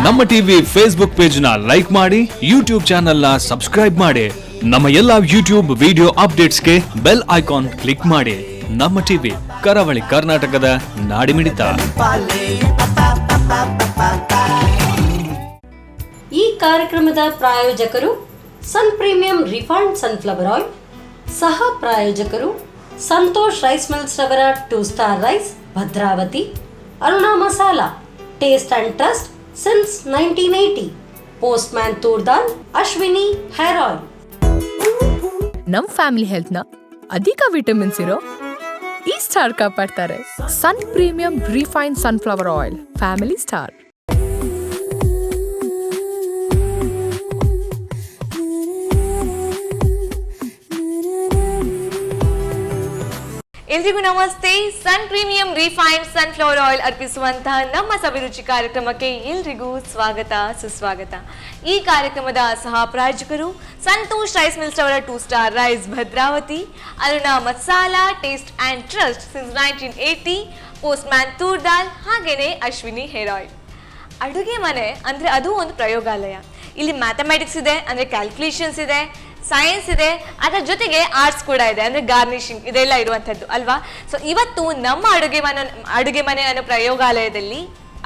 ನಮ್ಮ TV Facebook page ನ like ಮಾಡಿ, ಯೂಟ್ಯೂಬ್ ಚಾನೆಲ್ ನ ಸಬ್ಸ್ಕ್ರೈಬ್ ಮಾಡಿ. ನಮ್ಮ ಎಲ್ಲಾ ಯೂಟ್ಯೂಬ್ ವಿಡಿಯೋ ಅಪ್ಡೇಟ್ಸ್ಗೆ ಬೆಲ್ ಐಕಾನ್ ಕ್ಲಿಕ್ ಮಾಡಿ. ನಮ್ಮ ಟಿವಿ ಕರಾವಳಿ ಕರ್ನಾಟಕದ ನಾಡಿಮಿಡಿತ. ಈ ಕಾರ್ಯಕ್ರಮದ ಪ್ರಾಯೋಜಕರು Sun Premium refined sunflower oil, ಸಹ ಪ್ರಾಯೋಜಕರು ಸಂತೋಷ್ ರೈಸ್ ಮಿಲ್ಸ್ ರವರ 2 star rice Bhadravathi, Aruna masala taste and trust since 1980, postman toor dal, Ashwini hair oil. ನಮ್ ಫ್ಯಾಮಿಲಿ ಹೆಲ್ತ್ ನ ಅಧಿಕ ವಿಟಮಿನ್ಸ್ ಇರೋ ಈ ಸ್ಟಾರ್ ಕಾಪಾಡ್ತಾರೆ. Sun Premium refined sunflower oil, family star. ಎಲ್ರಿಗೂ ನಮಸ್ತೆ. ಸನ್ ಪ್ರೀಮಿಯಂ ರಿಫೈನ್ಡ್ ಸನ್ಫ್ಲವರ್ ಆಯಿಲ್ ಅರ್ಪಿಸುವಂತಹ ನಮ್ಮ ಸವಿರುಚಿ ಕಾರ್ಯಕ್ರಮಕ್ಕೆ ಎಲ್ರಿಗೂ ಸ್ವಾಗತ ಸುಸ್ವಾಗತ. ಈ ಕಾರ್ಯಕ್ರಮದ ಸಹ ಪ್ರಾಯೋಜಕರು ಸಂತೋಷ್ ರೈಸ್ ಮಿಲ್ಸ್ ಅವರ 2 star rice Bhadravathi, Aruna masala taste and trust since 1980, postman toor dal, ಹಾಗೇನೆ ಅಶ್ವಿನಿ ಹೇರ್ ಆಯಿಲ್. ಅಡುಗೆ ಮನೆ ಅಂದರೆ ಅದು ಒಂದು ಪ್ರಯೋಗಾಲಯ. ಇಲ್ಲಿ ಮ್ಯಾಥಮೆಟಿಕ್ಸ್ ಇದೆ, ಅಂದರೆ ಕ್ಯಾಲ್ಕುಲೇಷನ್ಸ್ ಇದೆ, ಸೈನ್ಸ್ ಇದೆ, ಅದರ ಜೊತೆಗೆ ಆರ್ಟ್ಸ್ ಕೂಡ ಇದೆ, ಅಂದರೆ ಗಾರ್ನಿಶಿಂಗ್ ಇದೆಲ್ಲ ಇರುವಂಥದ್ದು ಅಲ್ವಾ. ಸೊ ಇವತ್ತು ನಮ್ಮ ಅಡುಗೆ ಮನೆ ಅನ್ನೋ ಪ್ರಯೋಗಾಲಯದಲ್ಲಿ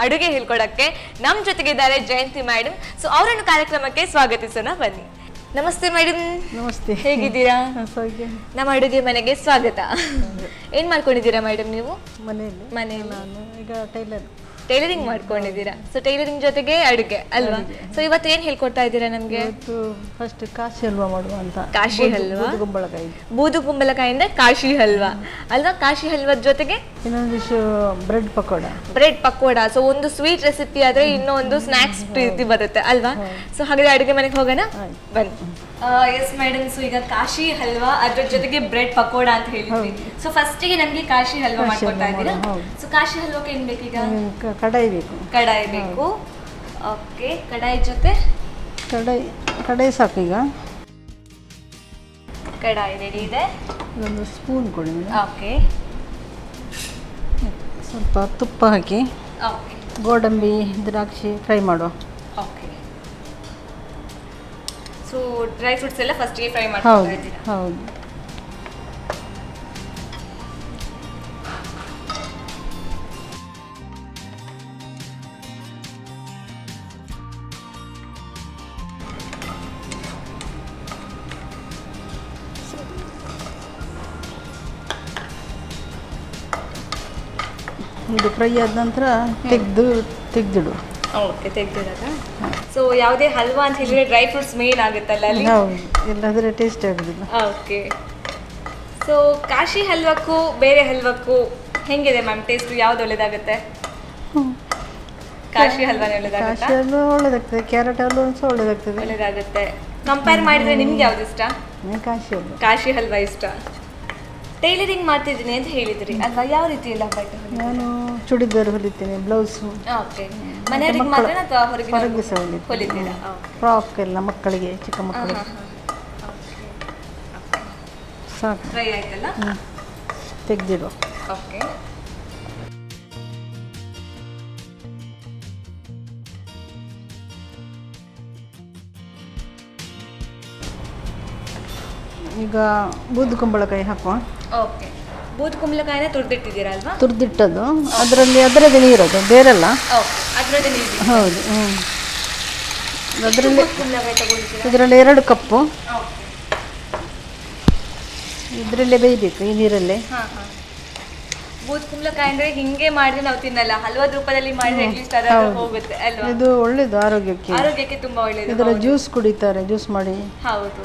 ಅಡುಗೆ ಹೇಳ್ಕೊಡಕ್ಕೆ ನಮ್ಮ ಜೊತೆಗೆ ಇದ್ದಾರೆ ಜಯಂತಿ ಮೇಡಮ್. ಸೊ ಅವರನ್ನು ಕಾರ್ಯಕ್ರಮಕ್ಕೆ ಸ್ವಾಗತಿಸೋಣ, ಬನ್ನಿ. ನಮಸ್ತೆ ಮೇಡಮ್. ನಮಸ್ತೆ, ಹೇಗಿದ್ದೀರಾ? ನಮ್ಮ ಅಡುಗೆ ಮನೆಗೆ ಸ್ವಾಗತ. ಏನ್ ಮಾಡ್ಕೊಂಡಿದ್ದೀರಾ ಮೇಡಮ್ ನೀವು? ಮನೆಯಲ್ಲಿ ನಾನು ಈಗ ಟೈಲರಿಂಗ್ ಮಾಡ್ಕೊಂಡಿದ್ದೀರಾ. ಸೊ ಟೈಲರಿಂಗ್ ಜೊತೆಗೆ ಅಡುಗೆ ಅಲ್ವಾ. ಸೊ ಇವತ್ತು ಏನ್ ಹೇಳ್ಕೊಡ್ತಾ ಇದ್ದೀರಾ ನಮ್ಗೆ? ಫಸ್ಟ್ ಕಾಶಿ ಹಲ್ವಾ ಮಾಡುವ ಅಂತ. ಕಾಶಿ ಹಲ್ವಾ, ಬೂದು ಕುಂಬಳಕಾಯಿಂದ ಕಾಶಿ ಹಲ್ವಾ ಅಲ್ವಾ. ಕಾಶಿ ಹಲ್ವದ ಜೊತೆಗೆ ಇನ್ನೊಂದಿಷ್ಟು ಬ್ರೆಡ್ ಪಕೋಡ. ಸೊ ಒಂದು ಸ್ವೀಟ್ ರೆಸಿಪಿ ಆದ್ರೆ ಇನ್ನೊಂದು ಸ್ನಾಕ್ಸ್ ರೀತಿ ಬರುತ್ತೆ ಅಲ್ವಾ. ಸೊ ಹಾಗಾದ್ರೆ ಅಡುಗೆ ಮನೆಗೆ ಹೋಗೋಣ, ಬನ್ನಿ. Yes madam. ಸೊ ಈಗ ಕಾಶಿ ಹಲ್ವಾ ಅದ್ರ ಜೊತೆಗೆ ಬ್ರೆಡ್ ಪಕೋಡ ಅಂತ ಹೇಳಿದ್ವಿ. ಸೊ ಫಸ್ಟಿಗೆ ನಮ್ಗೆ ಕಾಶಿ ಹಲ್ವಾ ಮಾಡ್ಕೊಳ್ತಾ ಇದ್ದೀರಾ. ಸೊ ಕಾಶಿ ಹಲ್ವಾಕ್ಕೆ ಏನ್ ಬೇಕೀಗ? ಕಡಾಯಿ ಬೇಕು. ಓಕೆ, ಕಡಾಯಿ ಜೊತೆ ಕಡಾಯಿ ಸಾಕು. ಈಗ ಕಡಾಯಿ ರೆಡಿ ಇದೆ. ಒಂದು ಸ್ಪೂನ್ ಕೊಡಿ. ಓಕೆ, ಸ್ವಲ್ಪ ತುಪ್ಪ ಹಾಕಿ ಗೋಡಂಬಿ ದ್ರಾಕ್ಷಿ ಫ್ರೈ ಮಾಡುವ. ಓಕೆ, ಸೊ ಡ್ರೈ ಫ್ರೂಟ್ಸ್ ಎಲ್ಲ ಫಸ್ಟಿಗೆ ಫ್ರೈ ಮಾಡ್ತಾ ಇದ್ದೀರಾ? ಹೌದು. ಇದು ಫ್ರೈ ಆದ ನಂತರ ತೆಗೆದಿಡು. ಓಕೆ, ತೆಗೆದಿಡೋದಾ? ಸೊ ಯಾವುದೇ ಹಲ್ವಾ ಅಂತ ಹೇಳಿದ್ರೆ ಡ್ರೈ ಫ್ರೂಟ್ಸ್ ಮೇನ್ ಆಗುತ್ತಲ್ಲ ಅಲ್ಲಿ? ಹೌದು, ಇಲ್ಲದ್ರೆ ಟೇಸ್ಟ್ ಆಗೋದಿಲ್ಲ. ಓಕೆ, ಸೊ ಕಾಶಿ ಹಲ್ವಕ್ಕೂ ಬೇರೆ ಹಲ್ವಕ್ಕೂ ಹೆಂಗಿದೆ ಮ್ಯಾಮ್ ಟೇಸ್ಟ್? ಯಾವ್ದು ಒಳ್ಳೇದಾಗುತ್ತೆ? ಕಾಶಿ ಹಲ್ವಾನೇ ಒಳ್ಳೇದಾಗುತ್ತೆ? ಕಾಶಿ ಹಲ್ವಾ ಒಳ್ಳೇದಾಗ್ತದೆ, ಕ್ಯಾರೆಟ್ ಹಲ್ವಾ ಸಹ ಒಳ್ಳೇದಾಗುತ್ತೆ. ಕಂಪೇರ್ ಮಾಡಿದ್ರೆ ನಿಮ್ಗೆ ಯಾವ್ದು ಇಷ್ಟ? ಕಾಶಿ ಹಲ್ವಾ ಇಷ್ಟ. ಟೈಲರಿಂಗ್ ಮಾಡ್ತಿದ್ದೀನಿ ಅಂತ ಹೇಳಿದ್ರಿ ಅಲ್ವಾ, ಯಾವ ರೀತಿ ಎಲ್ಲ ಬಟ್ಟೆ? ನಾನು ಚೂಡಿದಾರ್ ಹೊಲಿತೀನಿ, ಬ್ಲೌಸ್. ಓಕೆ, ಮನೆಯವರಿಗೆ ಮಾತ್ರ ಅಥವಾ ಹೊರಗೆ ಸಹ ಹೊಲಿತೀರಾ? ಫ್ರಾಕ್ ಎಲ್ಲ ಮಕ್ಕಳಿಗೆ, ಚಿಕ್ಕ ಮಕ್ಕಳಿಗೆ. ಸಾಕು, ಫ್ರೈ ಆಯ್ತಲ್ಲ, ತೆಗೆದಿಡು. ಓಕೆ, ಈಗ ಬೂದು ಕುಂಬಳಕಾಯಿ ಹಾಕುವ. ಓಕೆ, ಬೂದು ಕುಂಬಳಕಾಯಿನ ತುರ್ದಿಟ್ಟಿದ್ದೀರಾ ಅಲ್ವಾ? ತುರ್ದಿಟ್ಟದ್ದು, ಅದರದ್ದೇ ನೀರದು, ಬೇರೆಲ್ಲ. ಅದರದ್ದೇ ನೀರು. ಹೌದು. ಅದರಲ್ಲಿ ಇದರಲ್ಲಿ 2 ಕಪ್ಪು. ಇದರಲ್ಲೇ ಬೇಯಬೇಕು, ಈ ನೀರಲ್ಲೇ. ಬೂದು ಕುಂಬಳಕಾಯಿ ಅಂದ್ರೆ ಹಿಂಗೆ ಮಾಡಿದ್ರೆ ನಾವು ತಿನ್ನಲ್ಲ, ಹಲ್ವಾದ ರೂಪದಲ್ಲಿ ಮಾಡಿದ್ರೆ ಅಟ್ಲೀಸ್ಟ್ ಹೋಗುತ್ತೆ ಅಲ್ವಾ. ಇದು ಒಳ್ಳೇದು ಆರೋಗ್ಯಕ್ಕೆ ತುಂಬಾ ಒಳ್ಳೇದು. ಇದರ ಜ್ಯೂಸ್ ಕುಡಿತಾರೆ, ಜ್ಯೂಸ್ ಮಾಡಿ. ಹೌದು,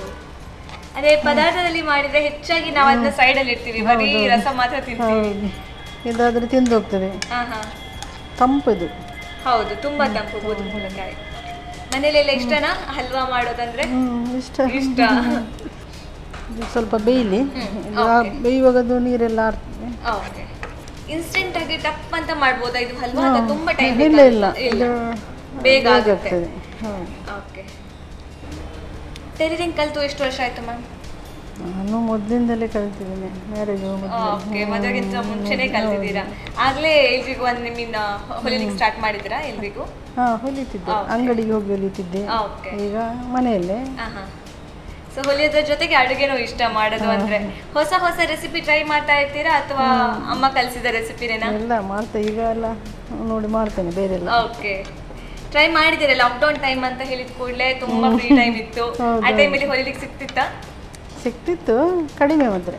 ಅದೇ ಪದಾರ್ಥದಲ್ಲಿ ಮಾಡಿದ್ರೆ ಹೆಚ್ಚಾಗಿ ನಾವು ಅದನ್ನ ಸೈಡ್ ಅಲ್ಲಿ ಇಡ್ತೀವಿ, ಬರೀ ರಸ ಮಾತ್ರ ತಿಂತೀವಿ. ಇದಾದ್ರೆ ತಿಂದು ಹೋಗ್ತದೆ. ತಂಪು ಇದು. ಹೌದು, ತುಂಬಾ ತಂಪು ಬೂದು ಕುಂಬಳಕಾಯಿ. ಮನೇಲೆಲ್ಲ ಇಷ್ಟನಾ ಹಲ್ವಾ ಮಾಡೋದಂದ್ರೆ? ಇಷ್ಟ. ಸ್ವಲ್ಪ ಬೇಯಲಿ, ಬೇಯುವಾಗ ನೀರೆಲ್ಲ ಆರ್ತದೆ. ಓಕೆ, ಇನ್ಸ್ಟೆಂಟ್ ಆಗಿ ಟಪ್ ಅಂತ ಮಾಡ್ಬೋದಾ ಇದು ಹಲ್ವಾ? ತುಂಬಾ ಟೈಮ್? ಇಲ್ಲ, ಬೇಗ ಆಗ್ತದೆ. ಓಕೆ, ಟೈಲರಿಂಗ್ ಕಲಿತು ಎಷ್ಟು ವರ್ಷ ಆಯ್ತು ಮ್ಯಾಮ್? ನಾನು ಮೊದಲಿಂದಲೇ ಕಲ್ತಿದ್ದೇನೆ, ಮ್ಯಾರೇಜ್ ಓಕೆ, ಮದುವೆಗಿಂತ ಮುಂಚೆನೆ ಕಲ್ತಿದ್ದೀರಾ? ಆಗ್ಲೇ ಎಲ್ರಿಗೂ ಒಂದು ನಿಮ್ಮಿಂದ ಹೊಲಿಲಿಕ್ಕೆ ಸ್ಟಾರ್ಟ್ ಮಾಡಿದ್ದೀರಾ ಎಲ್ರಿಗೂ? ಹಾಂ, ಹೊಲಿತಿದ್ದೆ, ಅಂಗಡಿಗೆ ಹೋಗಿ ಹೊಲಿತಿದ್ದೆ. ಓಕೆ. ಈಗ ಮನೆಯಲ್ಲೇ. ಸೊ ಹೊಲಿಯೋದ್ರ ಜೊತೆಗೆ ಅಡುಗೆನೂ ಇಷ್ಟ ಮಾಡೋದು ಅಂದ್ರೆ ಹೊಸ ಹೊಸ ರೆಸಿಪಿ ಟ್ರೈ ಮಾಡ್ತಾ ಇರ್ತೀರಾ ಅಥವಾ ಅಮ್ಮ ಕಲಿಸಿದ ರೆಸಿಪಿನೇನಾ? ಎಲ್ಲ ಮಾಡ್ತಾ ಈಗ ಎಲ್ಲ ನೋಡಿ ಮಾಡ್ತೇನೆ ಬೇರೆ ಎಲ್ಲ. ಓಕೆ, ಟ್ರೈ ಮಾಡಿದ್ದೀರಾ? ಲಾಕ್ಡೌನ್ ಟೈಮ್ ಅಂತ ಹೇಳಿದ ಕೂಡಲೇ ತುಂಬಾ ಫ್ರೀ ಟೈಮ್ ಇತ್ತು, ಆ ಟೈಮಲ್ಲಿ ಹೊಲಿಲಿಕ್ಕೆ ಸಿಕ್ತಿತ್ತು, ಕಡಿಮೆ ಮಾತ್ರ.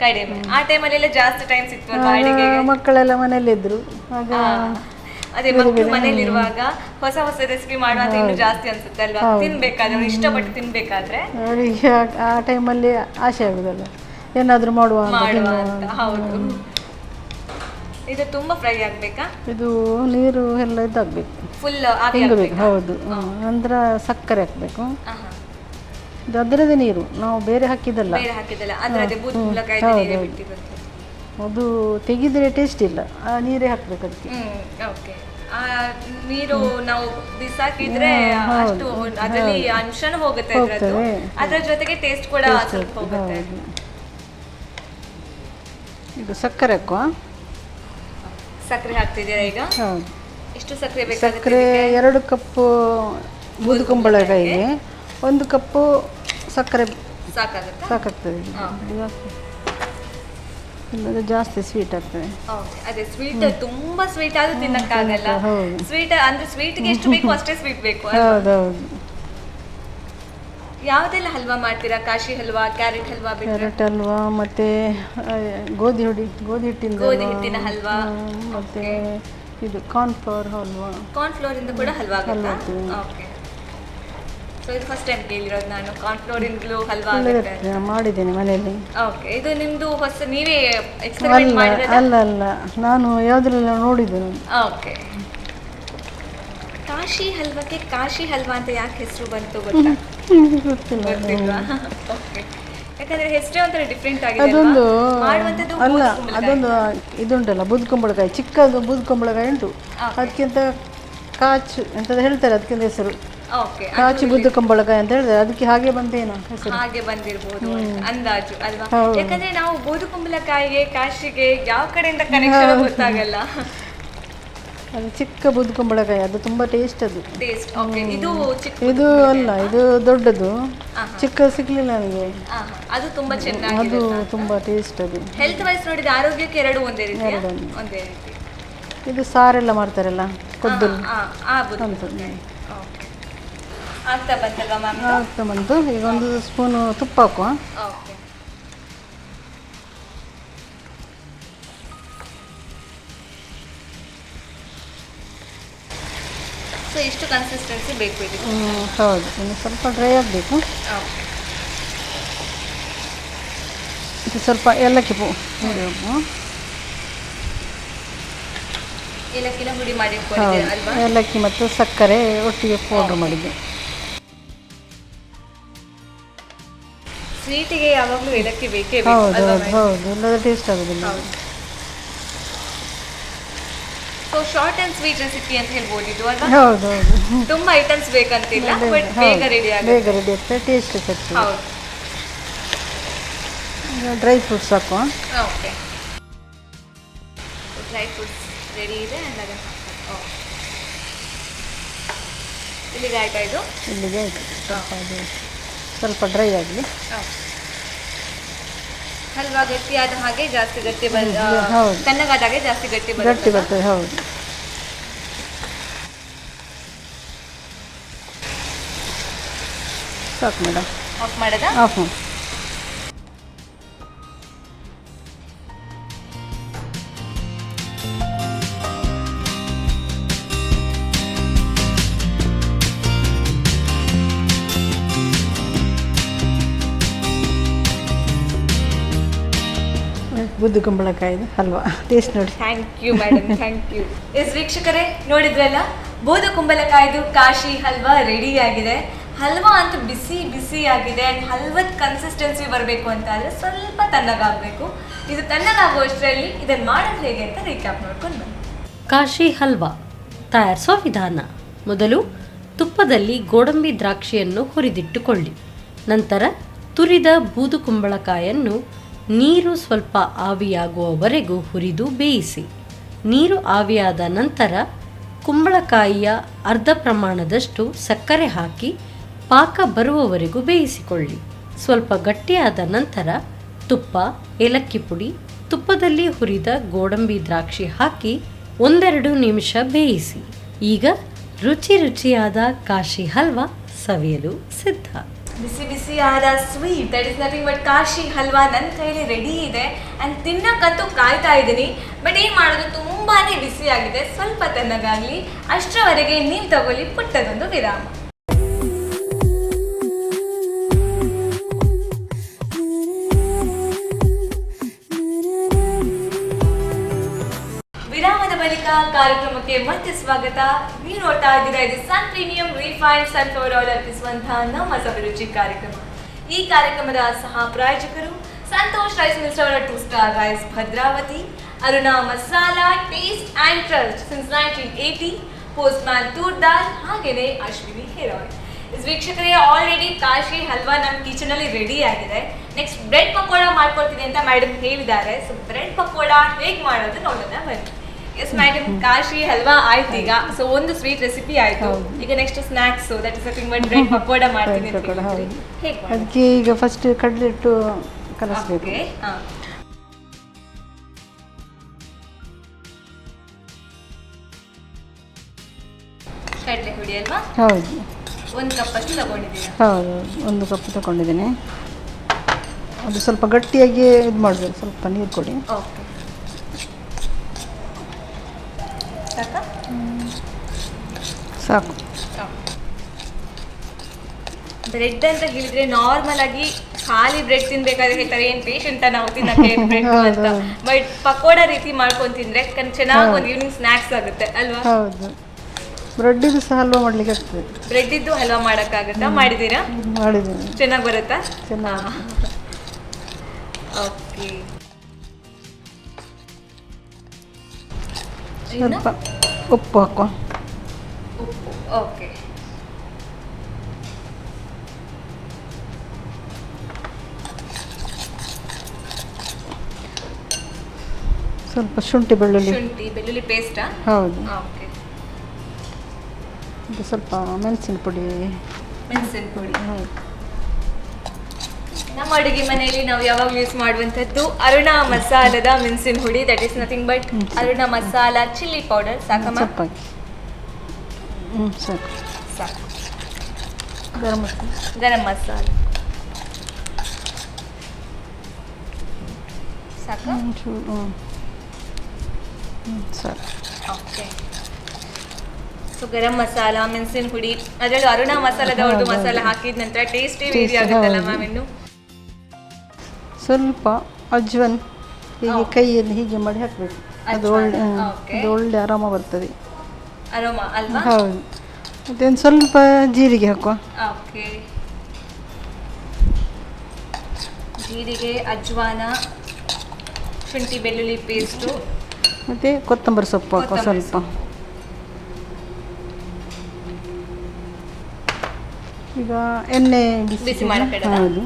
ಕಡಿಮೆ. ಆ ಟೈಮಲ್ಲಿ ಜಾಸ್ತಿ ಟೈಮ್ ಸಿಕ್ತು ಅಲ್ವಾ ಅಡುಗೆಗೆ? ಮಕ್ಕಳೆಲ್ಲ ಮನೇಲಿದ್ರು ಆಗ. ಅದೇ ಮಕ್ಕಳು ಮನೇಲಿ ಇರುವಾಗ ಹೊಸ ಹೊಸ ರೆಸಿಪಿ ಮಾಡುವಂತ ಇನ್ನು ಜಾಸ್ತಿ ಅನ್ಸುತ್ತೆ ಅಲ್ವಾ? ತಿನ್ಬೇಕಾದ್ರೆ ಅವ್ರು ಇಷ್ಟಪಟ್ಟು ತಿನ್ಬೇಕಾದ್ರೆ ಅವರಿಗೆ ಆ ಟೈಮಲ್ಲಿ ಆಸೆ ಆಗುದಲ್ಲ, ಏನಾದರೂ ಮಾಡುವ ಅಂತ. ಹೌದು. ಇದು ತುಂಬಾ ಫ್ರೈ ಆಗ್ಬೇಕಾ? ಇದು ನೀರು ಎಲ್ಲ ಇದಾಗಬೇಕು, ಫುಲ್ ಹಿಂಗಬೇಕು. ಹೌದು, ನಂತರ ಸಕ್ಕರೆ ಹಾಕಬೇಕು. ಇದು ಅದರದೇ ನೀರು, ನಾವು ಬೇರೆ ಹಾಕಿದಲ್ಲ. ಅದು ತೆಗೆದ್ರೆ ಟೇಸ್ಟ್ ಇಲ್ಲ, ಆ ನೀರೇ ಹಾಕ್ಬೇಕು ಅದಕ್ಕೆ. ಓಕೆ, ಆ ನೀರು ನಾವು ಬಿಸಾಕಿದ್ರೆ ಅಷ್ಟು ಅದರಲ್ಲಿ ಅಂಶನೂ ಹೋಗುತ್ತೆ, ಅದರ ಜೊತೆಗೆ ಟೇಸ್ಟ್ ಕೂಡ ಸ್ವಲ್ಪ ಹೋಗುತ್ತೆ. ಇದು ಸಕ್ಕರೆ ಹಾಕುವ. ಸಕ್ಕರೆ ಹಾಕ್ತಿದ್ದೀರಾ ಈಗ? ಹೌದು. ಎಷ್ಟು ಸಕ್ಕರೆ ಬೇಕು? ಸಕ್ಕರೆ 2 ಕಪ್ಪು ಬೂದುಕುಂಬಳಕಾಯಿಗೆ 1 ಕಪ್ಪು ಸಕ್ಕರೆ ಸಾಕಾಗ್ತದೆ. ಇಲ್ಲದ್ರೆ ಜಾಸ್ತಿ ಸ್ವೀಟ್ ಆಗ್ತದೆ. ಅದೇ ಸ್ವೀಟ್ ತುಂಬಾ ಸ್ವೀಟ್ ಆದ್ರೂ ತಿನ್ನಕ್ಕಾಗಲ್ಲ. ಸ್ವೀಟ್ ಅಂದ್ರೆ ಸ್ವೀಟ್ಗೆ ಎಷ್ಟು ಬೇಕು ಅಷ್ಟೇ ಸ್ವೀಟ್ ಬೇಕು. ಹೌದೌದು. ಯಾವ್ದೆಲ್ಲ ಹಲ್ವಾ ಮಾಡ್ತೀರಾ? ಕಾಶಿ ಹಲ್ವಾ, ಕ್ಯಾರೆಟ್ ಹಲ್ವಾ, ಕ್ಯಾರೆಟ್ ಹಲ್ವಾ, ಮತ್ತೆ ಗೋಧಿ ಹಿಟ್ಟಿನ ಹಲ್ವಾ, ಮತ್ತೆ ಇದು ಕಾರ್ನ್ಫ್ಲವರ್ ಹಲ್ವಾ. ಕಾರ್ನ್ಫ್ಲವರ್ ಇಂದ ಕೂಡ ಹಲ್ವಾ ಆಗುತ್ತೆ. ಓಕೆ, ಸೊ ಇದು ಫಸ್ಟ್ ಟೈಮ್ ಕೇಳಿರೋದು ನಾನು, ಕಾರ್ನ್ಫ್ಲವರ್ ಇಂದಲೂ ಹಲ್ವಾ ಆಗುತ್ತೆ. ಮಾಡಿದ್ದೇನೆ ಮನೆಯಲ್ಲಿ. ಓಕೆ, ಇದು ನಿಮ್ದು ಹೊಸ ನೀವೇ ಎಕ್ಸ್ಪೆರಿಮೆಂಟ್ ಮಾಡಿರೋದಾ? ಅಲ್ಲ, ನಾನು ಯಾವ್ದ್ರೆಲ್ಲ ನೋಡಿದ್ದೆ. ಓಕೆ. ಕಾಶಿ ಹಲ್ವಾಕ್ಕೆ ಕಾಶಿ ಹಲ್ವಾ ಅಂತ ಯಾಕೆ ಹೆಸರು ಬಂತು ಗೊತ್ತಾ? ಗೊತ್ತಿಲ್ವಾ? ಓಕೆ, ಯಾಕಂದ್ರೆ ಹೆಸರೇ ಒಂಥರ ಡಿಫ್ರೆಂಟ್ ಆಗಿದೆ. ಅದೊಂದು ಮಾಡುವಂತದ್ದು ಅಲ್ಲ, ಅದೊಂದು ಇದುಂಟಲ್ಲ ಬೂದುಕುಂಬಳಕಾಯಿ, ಚಿಕ್ಕದು ಬೂದುಕುಂಬಳಕಾಯಿ ಉಂಟು, ಅದಕ್ಕಿಂತ ಕಾಚು ಅಂತ ಹೇಳ್ತಾರೆ, ಅದಕ್ಕಿಂತ ಹೆಸರು ಕಾಚಿ ಬೂದುಕುಂಬಳಕಾಯಿ ಅಂತ ಹೇಳಿದ್ರೆ ಅದಕ್ಕೆ ಹಾಗೆ ಬಂದೇನೋ ಹೆಸರು. ಹಾಗೆ ಬಂದಿರಬಹುದು ಅಂದಾಜು ಅಲ್ವಾ? ಯಾಕಂದ್ರೆ ನಾವು ಬೂದುಕುಂಬಳಕಾಯಿಗೆ ಕಾಶಿಗೆ ಯಾವ ಕಡೆಯಿಂದ ಕನೆಕ್ಷನ್ ಗೊತ್ತಾಗಲ್ಲ. ಅದು ಚಿಕ್ಕ ಬೂದುಕುಂಬಳಕಾಯಿ, ಅದು ತುಂಬಾ ಟೇಸ್ಟ್. ಅದು ಟೇಸ್ಟ್. ಓಕೆ, ಇದು ಅಲ್ಲ, ಇದು ದೊಡ್ಡದು, ಚಿಕ್ಕ ಸಿಗ್ಲಿಲ್ಲ ನನಗೆ. ಅದು ತುಂಬಾ ಚೆನ್ನಾಗಿದೆ, ಅದು ತುಂಬಾ ಟೇಸ್ಟ್. ಅದು ಹೆಲ್ತ್ ವೈಸ್ ನೋಡಿದ ಆರೋಗ್ಯಕ್ಕೆ ಎರಡು ಒಂದೇ ರೀತಿ. ಇದು ಸಾರೆಲ್ಲ ಮಾಡ್ತಾರಲ್ಲ, ಕೊದ್ದಲು ಆಗ್ತಾ ಬಂತಲ್ವಾ ಮ್ಯಾಮ್? ಆಗ್ತಾ ಬಂತು. ಈಗ 1 ಸ್ಪೂನು ತುಪ್ಪ ಹಾಕುವ. ಓಕೆ, ಸೊ ಇಷ್ಟು ಕನ್ಸಿಸ್ಟೆನ್ಸಿ ಬೇಕು ಇದಕ್ಕೆ? ಹೌದು, ಇನ್ನು ಸ್ವಲ್ಪ ಡ್ರೈ ಆಗಬೇಕು. ಇದು ಸ್ವಲ್ಪ ಏಲಕ್ಕಿ ಏಲಕ್ಕಿನ ಹುಡಿ ಮಾಡಿ ಇಟ್ಕೊಂಡಿದ್ದೀರಾ ಅಲ್ವಾ? ಏಲಕ್ಕಿ ಮತ್ತು ಸಕ್ಕರೆ ಒಟ್ಟಿಗೆ ಪೌಡರ್ ಮಾಡಿದ್ದೆ. ಸ್ವೀಟಿಗೆ ಯಾವಾಗಲೂ ಏಲಕ್ಕಿ ಬೇಕೇ ಬೇಕು. ಹೌದು, ಇಲ್ಲದ ಟೇಸ್ಟ್ ಆಗೋದಿಲ್ಲ. So short and sweet recipe ಅಂತ ಹೇಳ್ಬೋದು ಇದು ಅಲ್ವಾ? ಹೌದು, ತುಂಬ ಐಟಮ್ಸ್ ಬೇಕಂತಿಲ್ಲ, ಬಟ್ ಬೇಗ ರೆಡಿ ಆಗುತ್ತೆ, ಟೇಸ್ಟ್ ಇರ್ತದೆ. ಹೌದು. ಡ್ರೈ ಫ್ರೂಟ್ಸ್ ಹಾಕುವ. ಓಕೆ, ಡ್ರೈ ಫ್ರೂಟ್ಸ್ ರೆಡಿ ಇದೆ. ಇಲ್ಲಿಗೆ ಆಯ್ತಾ? ಇಲ್ಲಿಗೆ ಆಯ್ತು. ಸ್ವಲ್ಪ ಡ್ರೈ ಆಗಲಿ. ಹಲ್ವಾ ಗಟ್ಟಿಯಾದ ಹಾಗೆ ಜಾಸ್ತಿ ಗಟ್ಟಿ ತಣ್ಣಗಾದ ಹಾಗೆ ಜಾಸ್ತಿ ಗಟ್ಟಿ ಬರ್ತದೆ. ಹೌದು. ಸಾಕು ಮೇಡಮ್. ಆಫ್ ಮಾಡೋದಾ? ಆಫ್ ಮಾಡಿ. ಬೂದುಕುಂಬಳಕಾಯಿ ಹಲ್ವಾ ಟೇಸ್ಟ್ ನೋಡಿ. Thank you madam, thank you. ವೀಕ್ಷಕರೇ, ನೋಡಿದ್ರಲ್ಲ, ಬೂದುಕುಂಬಳಕಾಯಿದು ಕಾಶಿ ಹಲ್ವಾ ರೆಡಿ ಆಗಿದೆ. ಹಲ್ವಾ ಅಂತೂ ಬಿಸಿ ಬಿಸಿ ಆಗಿದೆ. ಆ್ಯಂಡ್ ಹಲ್ವದ ಕನ್ಸಿಸ್ಟೆನ್ಸಿ ಬರಬೇಕು ಅಂತ ಆದರೆ ಸ್ವಲ್ಪ ತಣ್ಣಗಾಗಬೇಕು. ಇದು ತಣ್ಣಗಾಗುವಷ್ಟರಲ್ಲಿ ಇದನ್ನು ಮಾಡೋದು ಹೇಗೆ ಅಂತ ರೀಕ್ಯಾಪ್ ನೋಡ್ಕೊಂಡು ಬನ್ನಿ. ಕಾಶಿ ಹಲ್ವಾ ತಯಾರಿಸೋ ವಿಧಾನ: ಮೊದಲು ತುಪ್ಪದಲ್ಲಿ ಗೋಡಂಬಿ ದ್ರಾಕ್ಷಿಯನ್ನು ಹುರಿದಿಟ್ಟುಕೊಳ್ಳಿ. ನಂತರ ತುರಿದ ಬೂದುಕುಂಬಳಕಾಯನ್ನು ನೀರು ಸ್ವಲ್ಪ ಆವಿಯಾಗುವವರೆಗೂ ಹುರಿದು ಬೇಯಿಸಿ. ನೀರು ಆವಿಯಾದ ನಂತರ ಕುಂಬಳಕಾಯಿಯ ಅರ್ಧ ಪ್ರಮಾಣದಷ್ಟು ಸಕ್ಕರೆ ಹಾಕಿ ಪಾಕ ಬರುವವರೆಗೂ ಬೇಯಿಸಿಕೊಳ್ಳಿ. ಸ್ವಲ್ಪ ಗಟ್ಟಿಯಾದ ನಂತರ ತುಪ್ಪ, ಏಲಕ್ಕಿ ಪುಡಿ, ತುಪ್ಪದಲ್ಲಿ ಹುರಿದ ಗೋಡಂಬಿ ದ್ರಾಕ್ಷಿ ಹಾಕಿ 1-2 ನಿಮಿಷ ಬೇಯಿಸಿ. ಈಗ ರುಚಿಯಾದ ಕಾಶಿ ಹಲ್ವಾ ಸವಿಯಲು ಸಿದ್ಧ. ಬಿಸಿ ಬಿಸಿಯಾದ sweet that is nothing but Kashi halwa ನನ್ನ ಕೈಲಿ ರೆಡಿ ಇದೆ ಆ್ಯಂಡ್ ತಿನ್ನಕ್ಕಂತೂ ಕಾಯ್ತಾ ಇದ್ದೀನಿ. ಬಟ್ ಏನು ಮಾಡೋದು, ತುಂಬಾ ಬಿಸಿಯಾಗಿದೆ, ಸ್ವಲ್ಪ ತಣ್ಣಗಾಗಲಿ. ಅಷ್ಟರವರೆಗೆ ನೀವು ತಗೊಳ್ಳಿ ಪುಟ್ಟದೊಂದು ವಿರಾಮ. ವಿರಾಮದ ಬಳಿಕ ಕಾರ್ಯಕ್ರಮಕ್ಕೆ ಮತ್ತೆ ಸ್ವಾಗತ. ನೀವು ನೋಡ್ತಾ ಇದ್ದೀರಾ ಇದು ಸನ್ ಪ್ರೀಮಿಯಂ ರಿಫೈನ್ಡ್ ಸನ್ಫ್ಲವರ್ ಆಯಿಲ್ ಅರ್ಪಿಸುವಂತಹ ನಮ್ಮ ಸವಿರುಚಿ ಕಾರ್ಯಕ್ರಮ. ಈ ಕಾರ್ಯಕ್ರಮದ ಸಹ ಪ್ರಾಯೋಜಕರು ಸಂತೋಷ್ ರೈಸ್ ಮಿಲ್ಸ್ ಅವರ 2 star rice Bhadravathi, Aruna masala taste and trust since 1980, postman toor dal, ಹಾಗೆಯೇ ಅಶ್ವಿನಿ ಹೇರ್ ಆಯಿಲ್. ವೀಕ್ಷಕರೇ, ಆಲ್ರೆಡಿ ಕಾಶಿ ಹಲ್ವಾ ನಮ್ಮ ಕಿಚನಲ್ಲಿ ರೆಡಿ ಆಗಿದೆ. ನೆಕ್ಸ್ಟ್ ಬ್ರೆಡ್ ಪಕೋಡ ಮಾಡ್ಕೊಳ್ತೀನಿ ಅಂತ ಮೇಡಮ್ ಹೇಳಿದ್ದಾರೆ. ಸೊ ಬ್ರೆಡ್ ಪಕೋಡ ಹೇಗೆ ಮಾಡೋದು ನೋಡೋಣ ಬನ್ನಿ. ಎಸ್ ಮೇಡಮ್, ಕಾಶಿ ಹಲ್ವಾ ಆಯ್ತು ಈಗ. ಸೊ ಒಂದು ಸ್ವೀಟ್ ರೆಸಿಪಿ ಆಯ್ತು. ಈಗ next snacks that is nothing but bread pakoda ಮಾಡ್ತೀನಿ ಅಂತ ಹೇಳಿದ್ರಿ. ಹೇಗೆ ಅದಕ್ಕೆ ಈಗ ಫಸ್ಟ್ ಕಡಲೆ ಹಿಟ್ಟು ಕಲಸಬೇಕು. ಕಡಲೆ ಹುಡಿ ಅಲ್ವಾ? ಹೌದು, 1 ಕಪ್ ಅಷ್ಟು ತಗೊಂಡಿದ್ದೀರಾ? ಹೌದು, 1 ಕಪ್ ತಗೊಂಡಿದ್ದೀನಿ. ಅದು ಸ್ವಲ್ಪ ಗಟ್ಟಿಯಾಗಿ ಇದು ಮಾಡಬೇಕು, ಸ್ವಲ್ಪ ನೀರು ಕೊಡಿ. ಓಕೆ, ಸಾಕಾ? ಸಾಕು. ಬ್ರೆಡ್ ಅಂತ ಹೇಳಿದ್ರೆ ನಾರ್ಮಲ್ ಆಗಿ ಖಾಲಿ ಬ್ರೆಡ್ ತಿನ್ಬೇಕಾದ್ರೆ ಹೇಳ್ತಾರೆ ಏನು ಪೇಷಂಟ್ ನಾವು ತಿನ್ನಕ್ಕೆ ಬ್ರೆಡ್ ಅಂತ. ಬಟ್ ಪಕೋಡ ರೀತಿ ಮಾಡ್ಕೊಂಡು ತಿಂದ್ರೆ ಚೆನ್ನಾಗಿ ಒಂದು ಈವ್ನಿಂಗ್ ಸ್ನಾಕ್ಸ್ ಆಗುತ್ತೆ ಅಲ್ವಾ? ಹೌದು, ಬ್ರೆಡ್ಡಿದು ಸಹ ಹಲ್ವಾ ಮಾಡ್ಲಿಕ್ಕೆ ಆಗ್ತದೆ. ಬ್ರೆಡ್ ಇದ್ದು ಹಲ್ವಾ ಮಾಡೋಕ್ಕಾಗುತ್ತಾ? ಮಾಡಿದ್ದೀರಾ? ಮಾಡಿದ್ದೀನಿ. ಚೆನ್ನಾಗಿ ಬರುತ್ತಾ? ಚೆನ್ನಾಗಿ. ಓಕೆ, ಸ್ವಲ್ಪ ಉಪ್ಪು ಹಾಕುವ. ಉಪ್ಪು, ಓಕೆ. ಸ್ವಲ್ಪ ಶುಂಠಿ ಬೆಳ್ಳುಳ್ಳಿ ಪೇಸ್ಟಾ? ಹೌದು. ಓಕೆ. ಇದು ಸ್ವಲ್ಪ ಮೆಣಸಿನ ಪುಡಿ. ಹೌದು. ನಮ್ಮ ಅಡುಗೆ ಮನೆಯಲ್ಲಿ ನಾವು ಯಾವಾಗಲೂ ಯೂಸ್ ಮಾಡುವಂಥದ್ದು ಅರುಣಾ ಮಸಾಲದ ಮೆಣಸಿನ ಹುಡಿ. That is nothing but Aruna masala chilli powder. ಸಾಕಮ್ಮ? ಸಾಕು. ಸಾಕು. ಗರಂ ಮಸಾಲ ಸಾಕು. ಸಾಕು. ಓಕೆ. ಸೊ ಗರಂ ಮಸಾಲ, ಮೆಣಸಿನ ಹುಡಿ, ಅದರಲ್ಲೂ ಅರುಣಾ ಮಸಾಲದವ್ರದ್ದು ಮಸಾಲ ಹಾಕಿದ ನಂತರ ಟೇಸ್ಟಿ ವೇರಿ ಆಗುತ್ತಲ್ಲ ಮ್ಯಾಮ್. ಇನ್ನು ಸ್ವಲ್ಪ ಅಜ್ವನ್ ಹೀಗೆ ಕೈಯಲ್ಲಿ ಹೀಗೆ ಮಾಡಿ ಹಾಕಬೇಕು. ಅದು ಒಳ್ಳೆ ಆರಾಮ ಬರ್ತದೆ. ಅರೋಮಾ ಅಲ್ವಾ? ಹೌದು. ಮತ್ತೇನು ಸ್ವಲ್ಪ ಜೀರಿಗೆ ಹಾಕುವ. ಓಕೆ. ಜೀರಿಗೆ, ಅಜ್ವಾನ, ಶುಂಠಿ ಬೆಳ್ಳುಳ್ಳಿ ಪೇಸ್ಟು ಮತ್ತು ಕೊತ್ತಂಬರಿ ಸೊಪ್ಪು ಹಾಕುವ ಸ್ವಲ್ಪ. ಈಗ ಎಣ್ಣೆ ಬಿಸಿ ಮಾಡಬೇಡ. ಹೌದು.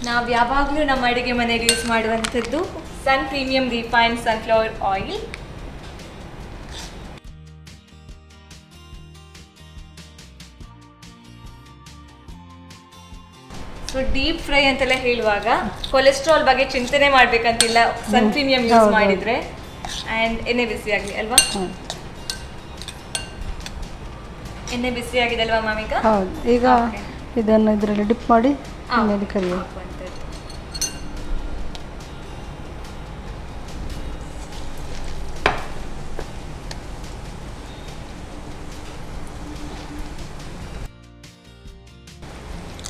ನಾವು ಯಾವಾಗಲೂ ನಮ್ಮ ಅಡುಗೆ ಮನೆಯಲ್ಲಿ ಯೂಸ್ ಮಾಡುವಂಥದ್ದು Sun Premium refined sunflower oil. So deep fry ಅಂತೆಲ್ಲ ಹೇಳುವಾಗ ಕೊಲೆಸ್ಟ್ರಾಲ್ ಬಗ್ಗೆ ಚಿಂತನೆ ಮಾಡಬೇಕಂತಿಲ್ಲ ಸನ್ ಪ್ರೀಮಿಯಂ ಯೂಸ್ ಮಾಡಿದರೆ. ಆ್ಯಂಡ್ ಎಣ್ಣೆ ಬಿಸಿ ಆಗಲಿ ಅಲ್ವಾ? ಎಣ್ಣೆ ಬಿಸಿ ಆಗಿದೆ ಅಲ್ವಾ ಮ್ಯಾಮ್ ಈಗ? ಹೌದು. ಈಗ ಇದನ್ನು ಇದರಲ್ಲಿ ಡಿಪ್ ಮಾಡಿ ಎಣ್ಣೆಯಲ್ಲಿ ಕರಿಬೇಕು.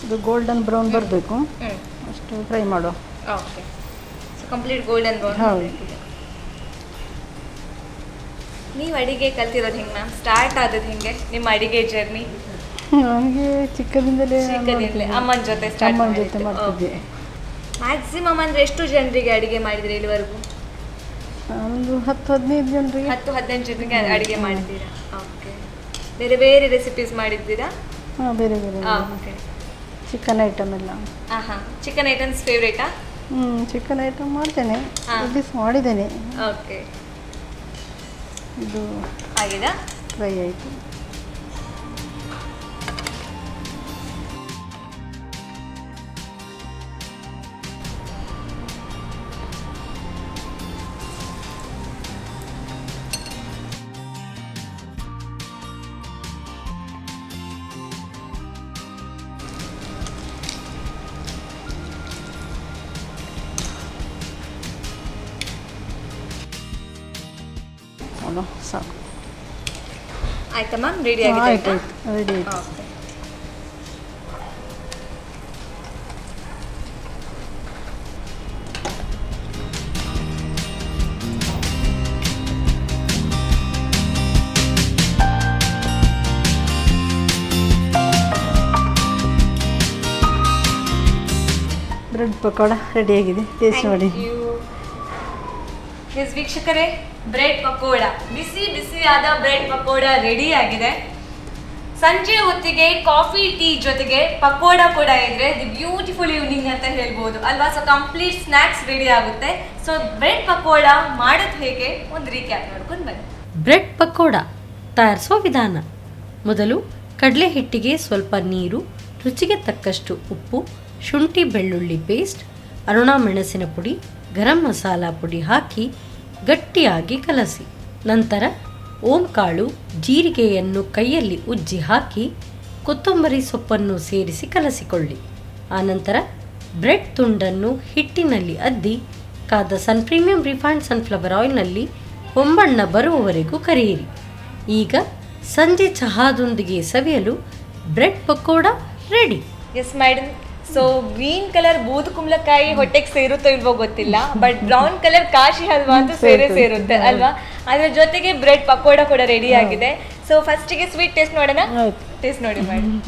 ಇದು ಗೋಲ್ಡನ್ ಬ್ರೌನ್ ಬರಬೇಕು, ಅಷ್ಟು ಫ್ರೈ ಮಾಡುವ. Okay. So complete golden brown. ಹೌದು. ನೀವು ಅಡಿಗೆ ಕಲ್ತಿರೋದು ಹೆಂಗೆ ಮ್ಯಾಮ್? ಸ್ಟಾರ್ಟ್ ಆದದ್ದು ಹೆಂಗೆ ನಿಮ್ಮ ಅಡಿಗೆ ಜರ್ನಿ? ನನಗೆ ಚಿಕ್ಕದಿಂದಲೇ ಅಮ್ಮನ ಜೊತೆ ಸ್ಟಾರ್ಟ್ ಜೊತೆ ಮಾಡ್ತಿದ್ದೆ. ಮ್ಯಾಕ್ಸಿಮಮ್ ಅಂದರೆ ಎಷ್ಟು ಜನರಿಗೆ ಅಡುಗೆ ಮಾಡಿದ್ರಿ ಇಲ್ಲಿವರೆಗೂ? ಒಂದು 10-15 ಜನರಿಗೆ. 10-15 ಜನರಿಗೆ ಅಡುಗೆ ಮಾಡಿದ್ದೀರಾ? ಓಕೆ. ಬೇರೆ ಬೇರೆ ರೆಸಿಪೀಸ್ ಮಾಡಿದ್ದೀರಾ? ಹಾಂ, ಬೇರೆ ಬೇರೆ. ಓಕೆ. ಚಿಕನ್ ಐಟಮ್ ಎಲ್ಲ. ಹಾಂ, ಚಿಕನ್ ಐಟಮ್ಸ್ ಫೇವ್ರೇಟಾ? ಚಿಕನ್ ಐಟಮ್ ಮಾಡ್ತೇನೆ, ದಿಸ್ ಮಾಡಿದ್ದೇನೆ. ಓಕೆ. ಇದು ಆಗಿದೆ, ಫ್ರೈ ಆಯಿತು. ಸಾಕು. ಆಯ್ತಾ ಮ್ಯಾಮ್? ರೆಡಿ ಆಗಿದೆ? ಆಯ್ತು, ರೆಡಿ ಆಯಿತು. ಓಕೆ. ಬ್ರೆಡ್ ಪಕೋಡ ರೆಡಿಯಾಗಿದೆ, ಟೇಸ್ಟ್ ಮಾಡಿ. ವೀಕ್ಷಕರೇ, ಬ್ರೆಡ್ ಪಕೋಡ, ಬಿಸಿ ಬಿಸಿಯಾದ ಬ್ರೆಡ್ ಪಕೋಡ ರೆಡಿ ಆಗಿದೆ. ಸಂಜೆ ಹೊತ್ತಿಗೆ ಕಾಫಿ ಟೀ ಜೊತೆಗೆ ಪಕೋಡ ಕೂಡ ಇದ್ರೆ ದಿ ಬ್ಯೂಟಿಫುಲ್ ಈವ್ನಿಂಗ್ ಅಂತ ಹೇಳ್ಬೋದು ಅಲ್ವಾ? ಸೊ ಕಂಪ್ಲೀಟ್ ಸ್ನ್ಯಾಕ್ಸ್ ರೆಡಿ ಆಗುತ್ತೆ. ಸೊ ಬ್ರೆಡ್ ಪಕೋಡ ಮಾಡೋದು ಹೇಗೆ ಒಂದು ರೀಕ್ಯಾಪ್ ಮಾಡ್ಕೊಂಡು ಬನ್ನಿ. ಬ್ರೆಡ್ ಪಕೋಡ ತಯಾರಿಸುವ ವಿಧಾನ: ಮೊದಲು ಕಡಲೆ ಹಿಟ್ಟಿಗೆ ಸ್ವಲ್ಪ ನೀರು, ರುಚಿಗೆ ತಕ್ಕಷ್ಟು ಉಪ್ಪು, ಶುಂಠಿ ಬೆಳ್ಳುಳ್ಳಿ ಪೇಸ್ಟ್, ಅರುಣ ಮೆಣಸಿನ ಪುಡಿ, ಗರಂ ಮಸಾಲ ಪುಡಿ ಹಾಕಿ ಗಟ್ಟಿಯಾಗಿ ಕಲಸಿ. ನಂತರ ಓಂಕಾಳು, ಜೀರಿಗೆಯನ್ನು ಕೈಯಲ್ಲಿ ಉಜ್ಜಿ ಹಾಕಿ ಕೊತ್ತಂಬರಿ ಸೊಪ್ಪನ್ನು ಸೇರಿಸಿ ಕಲಸಿಕೊಳ್ಳಿ. ಆನಂತರ ಬ್ರೆಡ್ ತುಂಡನ್ನು ಹಿಟ್ಟಿನಲ್ಲಿ ಅದ್ದಿ ಕಾದ ಪ್ರೀಮಿಯಂ ರಿಫೈನ್ಡ್ ಸನ್ಫ್ಲವರ್ ಆಯಿಲ್ನಲ್ಲಿ ಹೊಂಬಣ್ಣ ಬರುವವರೆಗೂ ಕರಿಯಿರಿ. ಈಗ ಸಂಜೆ ಚಹಾದೊಂದಿಗೆ ಸವಿಯಲು bread pakoda ready. Yes madam. So green colour ಬೂದು ಕುಂಬಳಕಾಯಿ ಹೊಟ್ಟೆಗೆ ಸೇರುತ್ತೋ ಇಲ್ವೋ ಗೊತ್ತಿಲ್ಲ, but brown colour Kashi halwa ಅಂತೂ ಸೇರುತ್ತೆ ಅಲ್ವಾ? ಅದ್ರ ಜೊತೆಗೆ ಬ್ರೆಡ್ ಪಕೋಡ ಕೂಡ ರೆಡಿ ಆಗಿದೆ. ಸೊ ಫಸ್ಟಿಗೆ ಸ್ವೀಟ್ ಟೇಸ್ಟ್ ನೋಡೋಣ. ಟೇಸ್ಟ್ ನೋಡಿ ಮೇಡಮ್.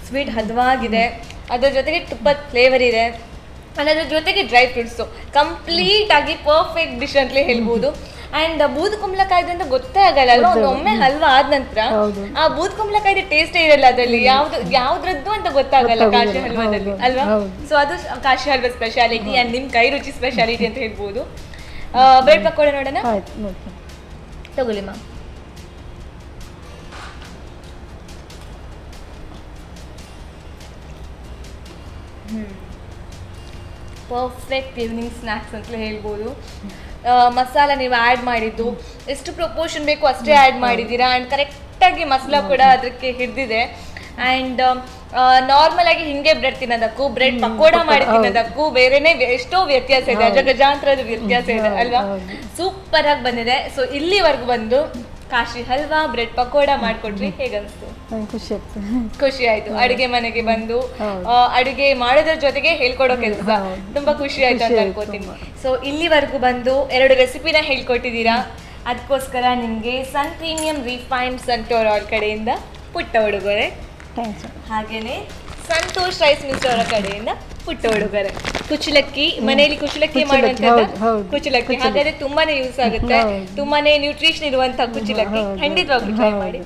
ಸ್ವೀಟ್ ಹದವಾಗಿದೆ, ಅದರ ಜೊತೆಗೆ ತುಪ್ಪದ ಫ್ಲೇವರ್ ಇದೆ, ಅದ್ರ ಜೊತೆಗೆ ಡ್ರೈ ಫ್ರೂಟ್ಸು, ಕಂಪ್ಲೀಟ್ ಆಗಿ ಪರ್ಫೆಕ್ಟ್ ಡಿಶ್ ಅಂತಲೇ ಹೇಳ್ಬೋದು. ಅಂಡ್ ಬೂದ್ ಕುಂಬಳಕಾಯ್ದು ಅಂತ ಗೊತ್ತೇ ಆಗಲ್ಲ ಅಲ್ವಾ? ಒಮ್ಮೆ ಹಲ್ವಾ ಆದ ನಂತರ ಆ ಬೂದ್ ಕುಂಬಳಕಾಯ್ದು ಟೇಸ್ಟೇ ಇರಲ್ಲ ಅದರಲ್ಲಿ, ಯಾವ್ದ್ರದ್ದು ಅಂತ ಗೊತ್ತಾಗಲ್ಲ ಕಾಶಿ ಹಲ್ವಾದಲ್ಲಿ ಅಲ್ವಾ? ಸೊ ಅದು ಕಾಶಿ ಹಲ್ವಾ ಸ್ಪೆಷಾಲಿಟಿ ಅಂಡ್ ನಿಮ್ ಕೈ ರುಚಿ ಸ್ಪೆಷಾಲಿಟಿ ಅಂತ ಹೇಳ್ಬೋದು. ಬ್ರೆಡ್ ಪಕೋಡ ನೋಡೋಣ, ತಗೊಳ್ಳಿ ಮ್ಯಾಮ್. ಪರ್ಫೆಕ್ಟ್ ಈವ್ನಿಂಗ್ ಸ್ನ್ಯಾಕ್ಸ್ ಅಂತಲೇ ಹೇಳ್ಬೋದು. ಮಸಾಲ ನೀವು ಆ್ಯಡ್ ಮಾಡಿದ್ದು ಎಷ್ಟು ಪ್ರಪೋರ್ಷನ್ ಬೇಕು ಅಷ್ಟೇ ಆ್ಯಡ್ ಮಾಡಿದ್ದೀರಾ. ಆ್ಯಂಡ್ ಕರೆಕ್ಟಾಗಿ ಮಸಾಲ ಕೂಡ ಅದಕ್ಕೆ ಹಿಡಿದಿದೆ. ಆ್ಯಂಡ್ ನಾರ್ಮಲ್ ಆಗಿ ಹಿಂಗೆ ಬ್ರೆಡ್ ತಿನ್ನೋದಕ್ಕೂ ಬ್ರೆಡ್ ಪಕೋಡ ಮಾಡಿ ತಿನ್ನೋದಕ್ಕೂ ಬೇರೆನೇ ಎಷ್ಟೋ ವ್ಯತ್ಯಾಸ ಇದೆ, ಅಜಗಜಾಂತರದ ವ್ಯತ್ಯಾಸ ಇದೆ ಅಲ್ವಾ? ಸೂಪರ್ ಆಗಿ ಬಂದಿದೆ. ಸೊ ಇಲ್ಲಿವರೆಗೂ ಬಂದು ಕಾಶಿ ಹಲ್ವಾ, ಬ್ರೆಡ್ ಪಕೋಡ ಮಾಡ್ಕೊಟ್ರಿ, ಹೇಗನ್ಸ್ತು? ಖುಷಿ ಆಯ್ತು. ಅಡುಗೆ ಮನೆಗೆ ಬಂದು ಅಡುಗೆ ಮಾಡೋದ್ರ ಜೊತೆಗೆ ಹೇಳ್ಕೊಡೋ ಕೆಲಸ ತುಂಬಾ ಖುಷಿ ಆಯ್ತು ಅಂತ ಅನ್ಕೋತೀನಿ. ಸೊ ಇಲ್ಲಿವರೆಗೂ ಬಂದು 2 ರೆಸಿಪಿನ ಹೇಳ್ಕೊಟ್ಟಿದ್ದೀರಾ, ಅದಕ್ಕೋಸ್ಕರ ನಿಮಗೆ ಪ್ರೀಮಿಯಂ ರಿಫೈನ್ಡ್ ಸನ್ಫ್ಲವರ್ ಆಯಿಲ್ ಕಡೆಯಿಂದ ಪುಟ್ಟ ಉಡುಗೊರೆ, ಹಾಗೇನೆ ಸಂತೋಷ್ ರೈಸ್ ಮಿಲ್ಸ್ ಅವರ ಕಡೆಯಿಂದ ಪುಟ್ಟ ಉಡುಗೊರೆ. ಕುಚ್ಚಲಕ್ಕಿ, ಮನೆಯಲ್ಲಿ ಕುಚ್ಚಲಕ್ಕಿ ಮಾಡುವಂಥದ್ದು ಕುಚ್ಚಲಕ್ಕಿ, ಹಾಗಾದ್ರೆ ತುಂಬಾನೇ ಯೂಸ್ ಆಗುತ್ತೆ, ತುಂಬಾನೇ ನ್ಯೂಟ್ರಿಷನ್ ಇರುವಂತಹ ಕುಚ್ಚಲಕ್ಕಿ, ಖಂಡಿತವಾಗ್ಲೂ ಟ್ರೈ ಮಾಡಿ.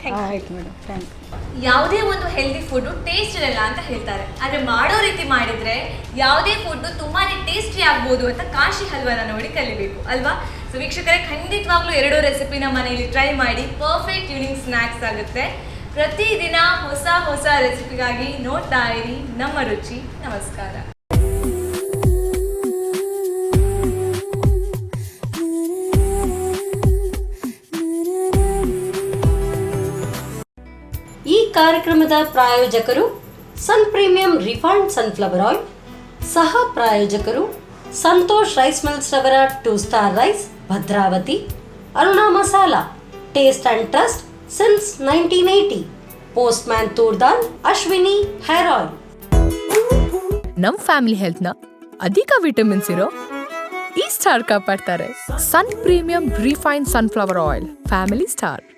ಯಾವುದೇ ಒಂದು ಹೆಲ್ದಿ ಫುಡ್ ಟೇಸ್ಟ್ ಇರಲ್ಲ ಅಂತ ಹೇಳ್ತಾರೆ, ಆದ್ರೆ ಮಾಡೋ ರೀತಿ ಮಾಡಿದ್ರೆ ಯಾವುದೇ ಫುಡ್ ತುಂಬಾನೇ ಟೇಸ್ಟಿ ಆಗ್ಬೋದು ಅಂತ ಕಾಶಿ ಹಲ್ವಾನ ನೋಡಿ ಕಲಿಬೇಕು ಅಲ್ವಾ? ಸೊ ವೀಕ್ಷಕರೇ, ಖಂಡಿತವಾಗ್ಲೂ 2 ರೆಸಿಪಿನ ಮನೆಯಲ್ಲಿ ಟ್ರೈ ಮಾಡಿ, ಪರ್ಫೆಕ್ಟ್ ಈವ್ನಿಂಗ್ ಸ್ನ್ಯಾಕ್ಸ್ ಆಗುತ್ತೆ. ಪ್ರತಿದಿನ ಹೊಸ ಹೊಸ ರೆಸಿಪಿಗಾಗಿ ನೋಡ್ತಾ ಇರಿ ನಮ್ಮ ರುಚಿ. ನಮಸ್ಕಾರ. ಈ ಕಾರ್ಯಕ್ರಮದ ಪ್ರಾಯೋಜಕರು ಪ್ರೀಮಿಯಂ ರಿಫೈನ್ಡ್ ಸನ್ಫ್ಲವರ್ ಆಯಿಲ್, ಸಹ ಪ್ರಾಯೋಜಕರು ಸಂತೋಷ್ ರೈಸ್ ಮಿಲ್ಸ್ ರವರ 2 star rice, Bhadravathi, Aruna masala, taste and trust since 1980, postman toor dal, Ashwini hair oil. ನಮ್ ಫ್ಯಾಮಿಲಿ ಹೆಲ್ತ್ನ ಅಧಿಕ ವಿಟಮಿನ್ಸ್ ಇರೋ ಈ ಸ್ಟಾರ್ ಕಾಪಾಡ್ತಾರೆ premium refined sunflower oil. Family star.